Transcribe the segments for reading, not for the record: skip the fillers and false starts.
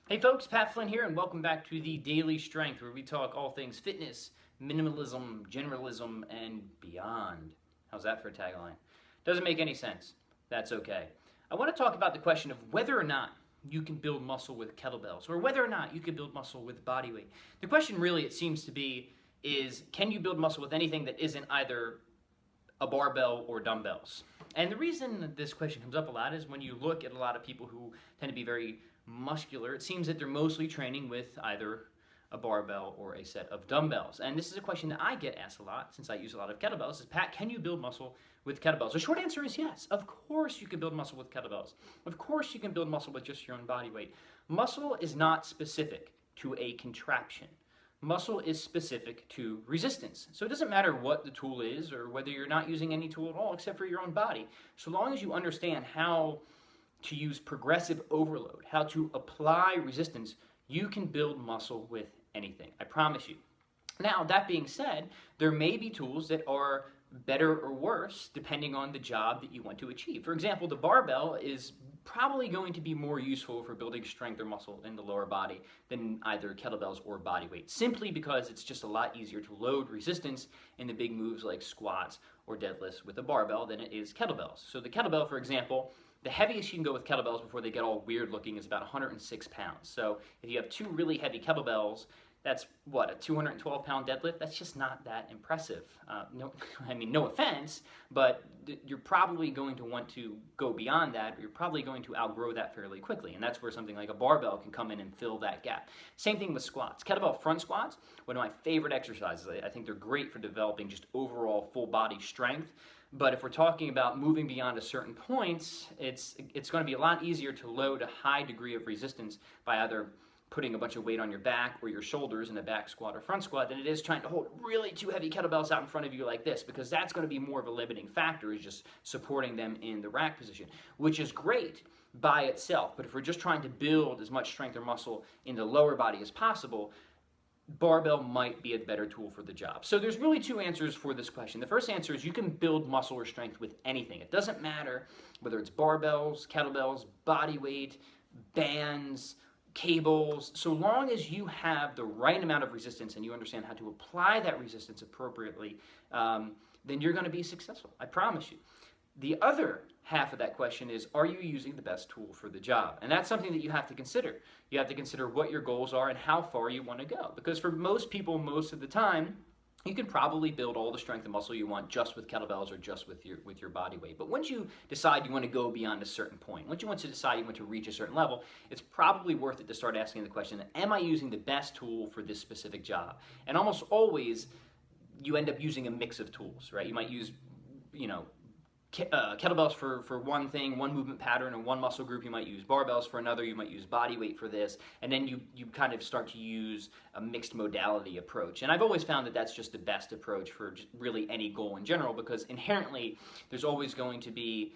Hey folks, Pat Flynn here, and welcome back to the Daily Strength, where we talk all things fitness, minimalism, generalism, and beyond. How's that for a tagline? Doesn't make any sense. That's okay. I want to talk about the question of whether or not you can build muscle with kettlebells, or whether or not you can build muscle with body weight. The question really, it seems to be, is can you build muscle with anything that isn't either a barbell or dumbbells? And the reason that this question comes up a lot is when you look at a lot of people who tend to be very muscular, it seems that they're mostly training with either a barbell or a set of dumbbells. And this is a question that I get asked a lot since I use a lot of kettlebells is, Pat, can you build muscle with kettlebells? The short answer is yes. Of course you can build muscle with kettlebells. Of course you can build muscle with just your own body weight. Muscle is not specific to a contraption. Muscle is specific to resistance. So it doesn't matter what the tool is or whether you're not using any tool at all except for your own body. So long as you understand how to use progressive overload, how to apply resistance, you can build muscle with anything. I promise you. Now, that being said, there may be tools that are better or worse depending on the job that you want to achieve. For example, the barbell is probably going to be more useful for building strength or muscle in the lower body than either kettlebells or body weight, simply because it's just a lot easier to load resistance in the big moves like squats or deadlifts with a barbell than it is kettlebells. So the kettlebell, for example, the heaviest you can go with kettlebells before they get all weird looking is about 106 pounds. So if you have two really heavy kettlebells, that's what, a 212-pound deadlift? That's just not that impressive. No offense, but you're probably going to want to go beyond that, or you're probably going to outgrow that fairly quickly, and that's where something like a barbell can come in and fill that gap. Same thing with squats. Kettlebell front squats, one of my favorite exercises. I think they're great for developing just overall full body strength. But if we're talking about moving beyond a certain point, it's going to be a lot easier to load a high degree of resistance by either putting a bunch of weight on your back or your shoulders in a back squat or front squat than it is trying to hold really two heavy kettlebells out in front of you like this, because that's going to be more of a limiting factor, is just supporting them in the rack position, which is great by itself. But if we're just trying to build as much strength or muscle in the lower body as possible, barbell might be a better tool for the job. So there's really two answers for this question. The first answer is you can build muscle or strength with anything. It doesn't matter whether it's barbells, kettlebells, body weight, bands, cables, so long as you have the right amount of resistance and you understand how to apply that resistance appropriately, then you're going to be successful. I promise you. The other half of that question is, are you using the best tool for the job? And that's something that you have to consider. You have to consider what your goals are and how far you want to go. Because for most people, most of the time, you can probably build all the strength and muscle you want just with kettlebells or just with your body weight. But once you decide you want to go beyond a certain point, once you want to decide you want to reach a certain level, it's probably worth it to start asking the question, am I using the best tool for this specific job? And almost always, you end up using a mix of tools, right? You might use, kettlebells for one thing, one movement pattern, and one muscle group. You might use barbells for another. You might use body weight for this. And then you kind of start to use a mixed modality approach. And I've always found that that's just the best approach for just really any goal in general, because inherently there's always going to be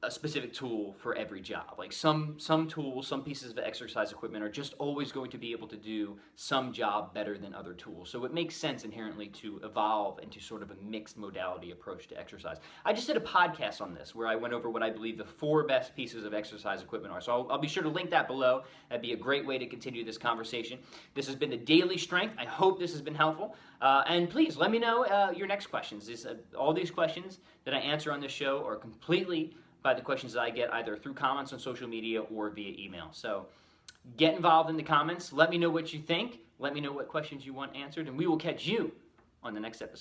a specific tool for every job. Like some tools, some pieces of exercise equipment are just always going to be able to do some job better than other tools. So it makes sense inherently to evolve into sort of a mixed modality approach to exercise. I just did a podcast on this where I went over what I believe the 4 best pieces of exercise equipment are. So I'll be sure to link that below. That'd be a great way to continue this conversation. This has been the Daily Strength. I hope this has been helpful. And please let me know your next questions. All these questions that I answer on this show are completely by the questions that I get either through comments on social media or via email. So get involved in the comments. Let me know what you think. Let me know what questions you want answered, and we will catch you on the next episode.